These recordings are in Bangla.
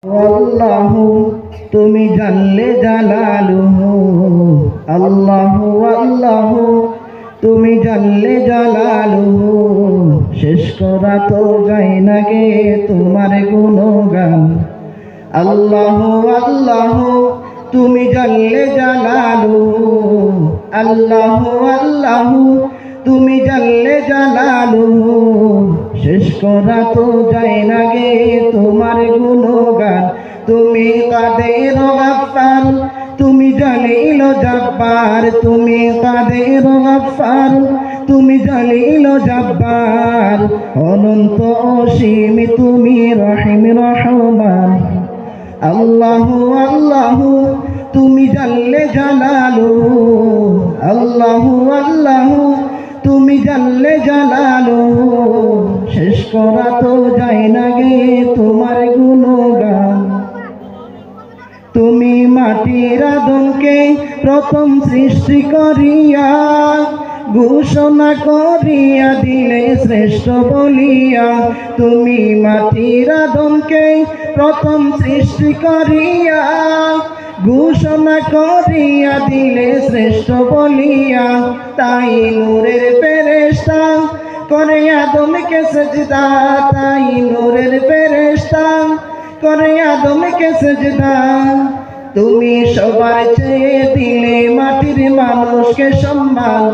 আল্লাহু তুমি জানলে জালালুহু, আল্লাহু আল্লাহু তুমি জানলে জালালুহু। শেষ করা তো যায় না গে তোমার গুণগান। আল্লাহু আল্লাহু তুমি জানলে জালালুহু, আল্লাহু আল্লাহু তুমি জানলে জালালুহু। শেষ করা তো যায় না গে তোমার গুণগান। তুমি কাদের গাফফার, তুমি জলিল জব্বার, তুমি কাদের গাফফার, তুমি জলিল জব্বার। অনন্ত অসীম তুমি রহিম রহমান। আল্লাহু আল্লাহু তুমি জানলে জালালুহু, আল্লাহু আল্লাহু তুমি জানলে জালালুহু। শেষ করা তো যায় না গে তোমার গুণগান। তুমি মাটির আদমকে প্রথম সৃষ্টি করিয়া ঘোষণা করিয়া দিলে শ্রেষ্ঠ বলিয়া। তুমি মাটির আদমকে প্রথম সৃষ্টি করিয়া ঘোষণা করিয়া দিলে শ্রেষ্ঠ বলিয়া। তাই নূরের ফেরেশতা করে আদমকে সেজদা, তাই নূরের ফেরেশতা করে আদমকে সেজদা। তুমি সবার চেয়ে দিলে মাটির মানুষকে সম্মান।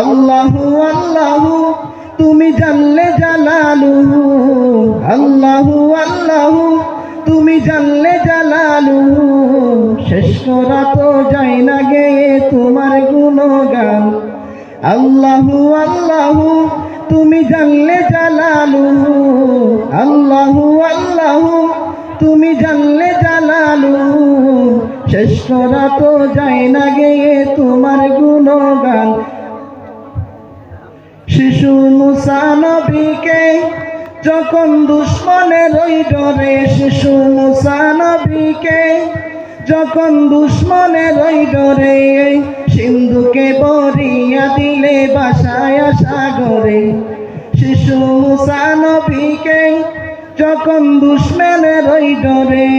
আল্লাহু আল্লাহু তুমি জানলে জালালুহু, আল্লাহু আল্লাহু তুমি জানলে জালালুহু। শেষ করা তো যায় না গে তোমার গুণগান। আল্লাহু আল্লাহু তুমি জানলে জালালুহু, আল্লাহু আল্লাহু তুমি জানলে জালালুহু। শেষ করা তো যায় না গে তোমার গুণগান। শিশু মুসা নবীকে যখন দুশ্মনের ওই ডরে, শিশু মুসা নবীকে যখন দুশ্মনের ওই ডরে সিন্ধুকে বরিয়া দিলে বাসায় সাগরে। শিশু মুসা নবীকে যখন দুশ্মনের ওই ডরে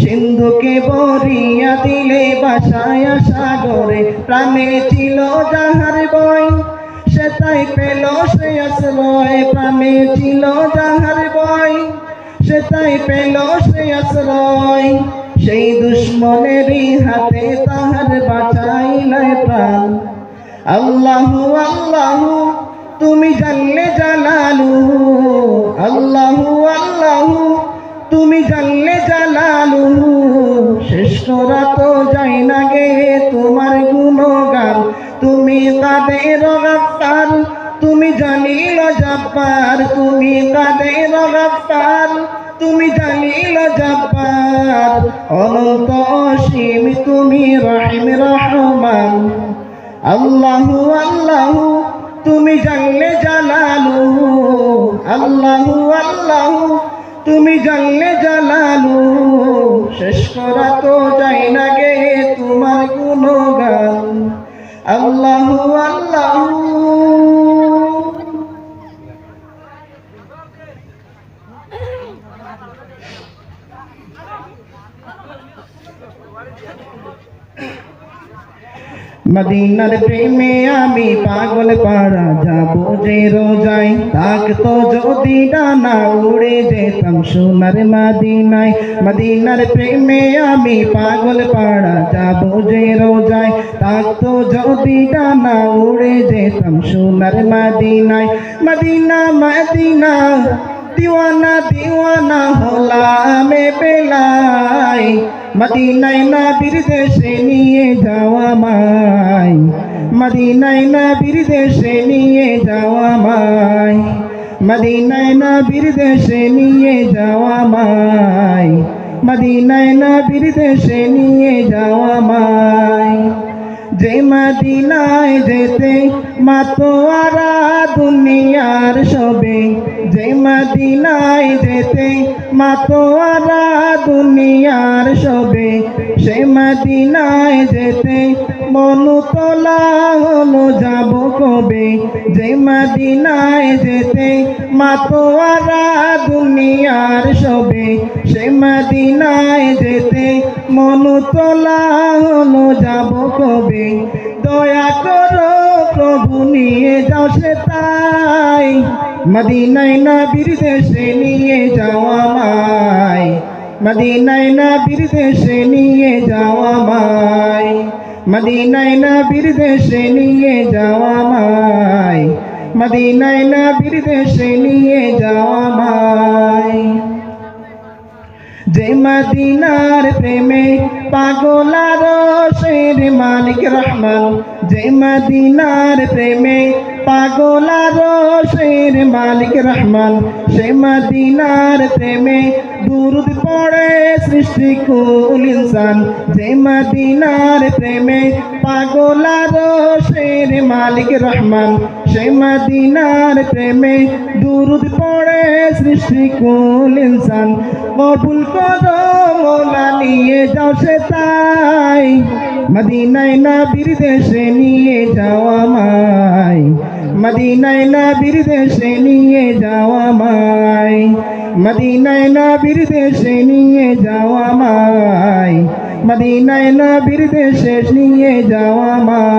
সিন্ধুকে বরিয়া দিলে বাসায় সাগরে। প্রাণে ছিল যাহার ভয় সে তাই পেল সে আশ্রয়, প্রাণে ছিল যাহার ভয় সে তাই পেল সে আশ্রয়। সেই দুশ্মনেরই হাতে তাহার বাঁচাইলে প্রাণ। আল্লাহু আল্লাহু তুমি জানলে জালালুহু, আল্লাহু আল্লাহু তুমি জানলে জালালুহু। শেষ করা তো যায় না গে তোমার গুণগান। তুমি কাদের গাফফার, তুমি জলিল জব্বার, তুমি কাদের গাফফার, তুমি জলিল জব্বার। অনন্ত অসীম তুমি রহিম রহমান। আল্লাহু আল্লাহু তুমি জানলে জালালুহু, আল্লাহু আল্লাহু তুমি জানলে জালালুহু। শেষ করা তো যায় না গে তোমার গুণগান। আল্লাহু আল্লাহু মদিনার প্রেমে আমি পাগল পাড়া যাবো যে রোজায়। থাকতো যদি ডানা উড়ে যেতাম সোনার মদিনায়। মদিনার প্রেমে আমি পাগল পাড়া যাবো যে রোজায়। থাকতো যদি ডানা উড়ে যেতাম সোনার মদিনায়। মদিনা মদিনা দিওয়ানা দিওয়ানা হলাম বেলায়। মদিনায় নবীর দেশে নিয়ে যাওয়া মাই, মদিনায় নবীর দেশে নিয়ে যাওয়া মাই, মদিনায় নবীর দেশে নিয়ে যাওয়া মাই, মদিনায় নবীর দেশে নিয়ে যাওয়া মাই। যে মদিনায় যেতে মাতোয়ারা দুনিয়ার সবে যে মদিনায় যেতে মাতোয়ারা দুনিয়ার সবে সে মদিনায় যেতে মনুতলা হলো যাব কবে যে মদিনায় যেতে মাতোয়ারা দুনিয়ার সবে সে মদিনায় যেতে মনুতলা হলো যাব কবে দয়া করো প্রভু নিয়ে যাও সে তাই মদিনায় নবীর দেশে নিয়ে যাও আমায় মদিনায় নবীর দেশে নিয়ে যাও আমায় মদিনায় নবীর দেশে নিয়ে যাও আমায় মদিনায় নবীর দেশে নিয়ে যাও আমায় যে মদিনার প্রেমে পাগলার শের মালিক রহমান যে মদিনার প্রেমে পাগলার শের মালিক রহমান সে মদিনার প্রেমে দুরুদ পড়ে সৃষ্টি কুল ইনসান যে মদিনার প্রেমে পাগলার শের মালিক রহমান সে মদিনার প্রেমে দুরুদ পড়ে সৃষ্টি কুল ইনসান কবুল করো মৌলা নিয়ে যাও সে তাই মদিনায় নবীর দেশে নিয়ে যাও আমায় মদিনায় নবীর দেশে নিয়ে যাও আমায় মদিনায় নবীর দেশে নিয়ে যাও আমায় মদিনায় নবীর দেশে নিয়ে যাও আমায়।